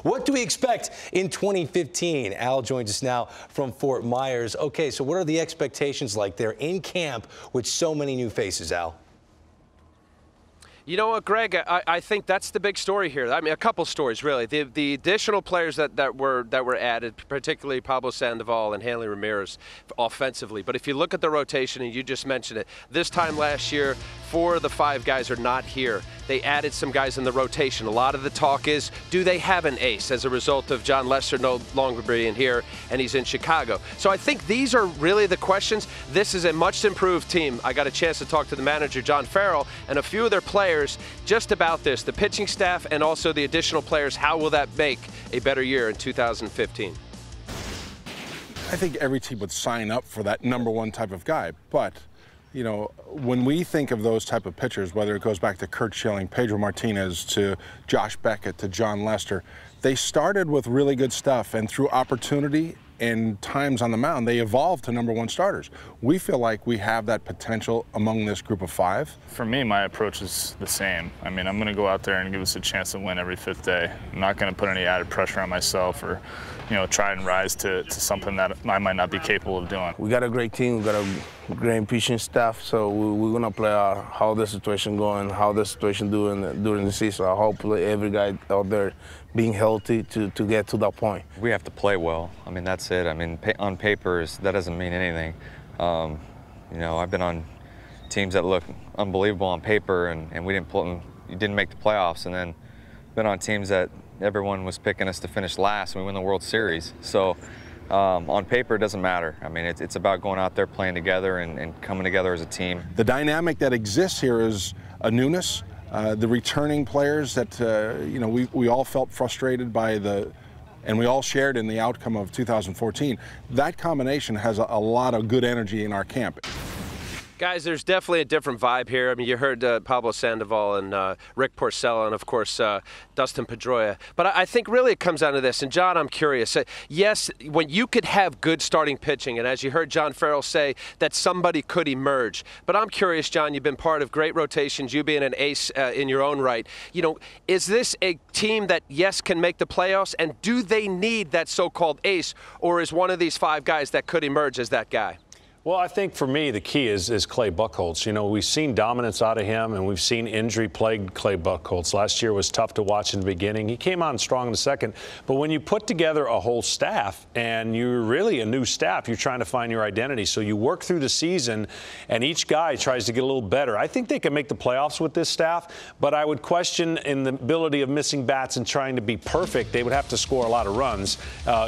What do we expect in 2015? Al joins us now from Fort Myers. Okay, so what are the expectations like there in camp with so many new faces, Al? You know what, Greg? I think that's the big story here. I mean, a couple stories, really. The additional players that were added, particularly Pablo Sandoval and Hanley Ramirez offensively. But if you look at the rotation, and you just mentioned it, this time last year, 4 of the 5 guys are not here. They added some guys in the rotation. A lot of the talk is, do they have an ace as a result of John Lester no longer being here and he's in Chicago? So I think these are really the questions. This is a much improved team. I got a chance to talk to the manager, John Farrell, and a few of their players just about this, the pitching staff and also the additional players. How will that make a better year in 2015? I think every team would sign up for that #1 type of guy, but you know, when we think of those type of pitchers, whether it goes back to Curt Schilling, Pedro Martinez, to Josh Beckett, to John Lester, they started with really good stuff, and through opportunity and times on the mound, they evolved to #1 starters. We feel like we have that potential among this group of 5. For me, my approach is the same. I mean, I'm going to go out there and give us a chance to win every 5th day. I'm not going to put any added pressure on myself or, you know, try and rise to something that I might not be capable of doing. We got a great team. We got a great pitching staff, so we're going to play how the situation going, how the situation doing during the season. I hope every guy out there being healthy to get to that point. We have to play well. I mean, that's it. I mean, on paper, that doesn't mean anything. You know, I've been on teams that look unbelievable on paper, and we didn't make the playoffs, and then been on teams that everyone was picking us to finish last, and we win the World Series. So on paper, it doesn't matter. I mean, it's about going out there, playing together, and coming together as a team. The dynamic that exists here is a newness. The returning players that, you know, we all felt frustrated by and we all shared in the outcome of 2014. That combination has a lot of good energy in our camp. Guys, there's definitely a different vibe here. I mean, you heard Pablo Sandoval and Rick Porcello and, of course, Dustin Pedroia. But I think really it comes down to this. And, John, I'm curious. Yes, when you could have good starting pitching, and as you heard John Farrell say, that somebody could emerge. But I'm curious, John, you've been part of great rotations, you being an ace in your own right. You know, is this a team that, yes, can make the playoffs? And do they need that so-called ace? Or is one of these 5 guys that could emerge as that guy? Well, I think for me the key is Clay Buckholtz. You know, we've seen dominance out of him, and we've seen injury-plagued Clay Buckholtz. Last year was tough to watch in the beginning. He came on strong in the second. But when you put together a whole staff, and you're really a new staff, you're trying to find your identity. So you work through the season, and each guy tries to get a little better. I think they can make the playoffs with this staff, but I would question in the ability of missing bats and trying to be perfect. They would have to score a lot of runs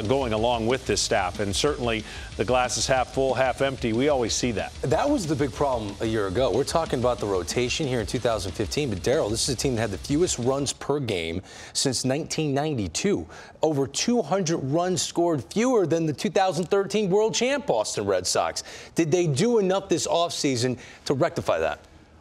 going along with this staff. And certainly the glass is half full, half empty. We always see that. That was the big problem a year ago. We're talking about the rotation here in 2015, but Darryl, this is a team that had the fewest runs per game since 1992. Over 200 runs scored fewer than the 2013 world champ Boston Red Sox. Did they do enough this offseason to rectify that?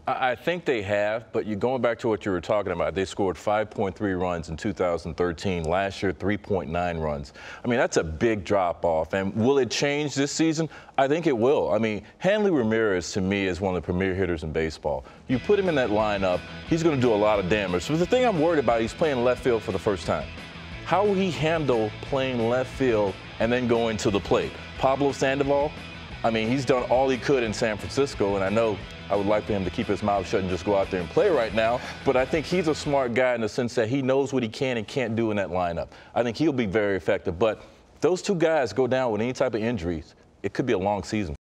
I think they have, but you're going back to what you were talking about. They scored 5.3 runs in 2013. Last year, 3.9 runs. I mean, that's a big drop-off. And will it change this season? I think it will. I mean, Hanley Ramirez, to me, is one of the premier hitters in baseball. You put him in that lineup, he's going to do a lot of damage. But the thing I'm worried about, he's playing left field for the first time. How will he handle playing left field and then going to the plate? Pablo Sandoval, I mean, he's done all he could in San Francisco, and I know I would like for him to keep his mouth shut and just go out there and play right now. But I think he's a smart guy in the sense that he knows what he can and can't do in that lineup. I think he'll be very effective. But those 2 guys go down with any type of injuries, it could be a long season.